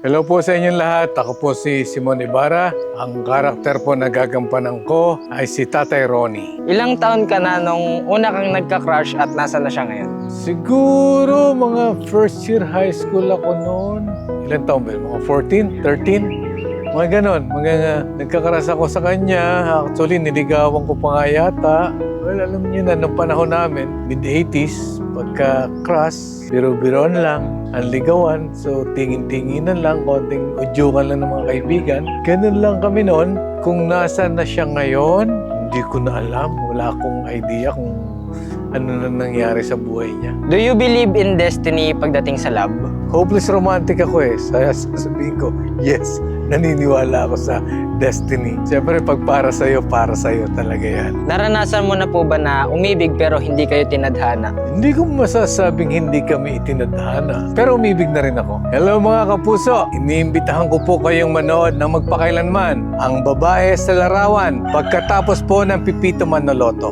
Hello po sa inyong lahat. Ako po si Simon Ibarra. Ang karakter po na gagampanan ko ay si Tatay Ronnie. Ilang taon ka na nung una kang nagka-crush at nasa na siya ngayon? Siguro mga first year high school ako noon. Ilan taon ba? Mga 14, 13? Mga ganon. Nagkakaras ako sa kanya. Actually, niligawan ko pa nga yata. Well, alam niyo na, nung panahon namin, mid-80s, pagka-crush, biro-biroan lang, ang ligawan. So, tingin-tinginan lang, konting udyukan lang ng mga kaibigan. Ganun lang kami noon. Kung nasaan na siya ngayon, hindi ko na alam. Wala akong idea kung ano na nangyari sa buhay niya. Do you believe in destiny pagdating sa love? Hopeless romantic ako eh. Sasabihin ko, yes, naniniwala ako sa destiny. Siyempre, pag para sa'yo talaga yan. Naranasan mo na po ba na umibig pero hindi kayo tinadhana? Hindi ko masasabing hindi kami itinadhana. Pero umibig na rin ako. Hello mga kapuso! Iniimbitahan ko po kayong manood ng magpakailanman ang babae sa larawan pagkatapos po ng Pipito Manaloto.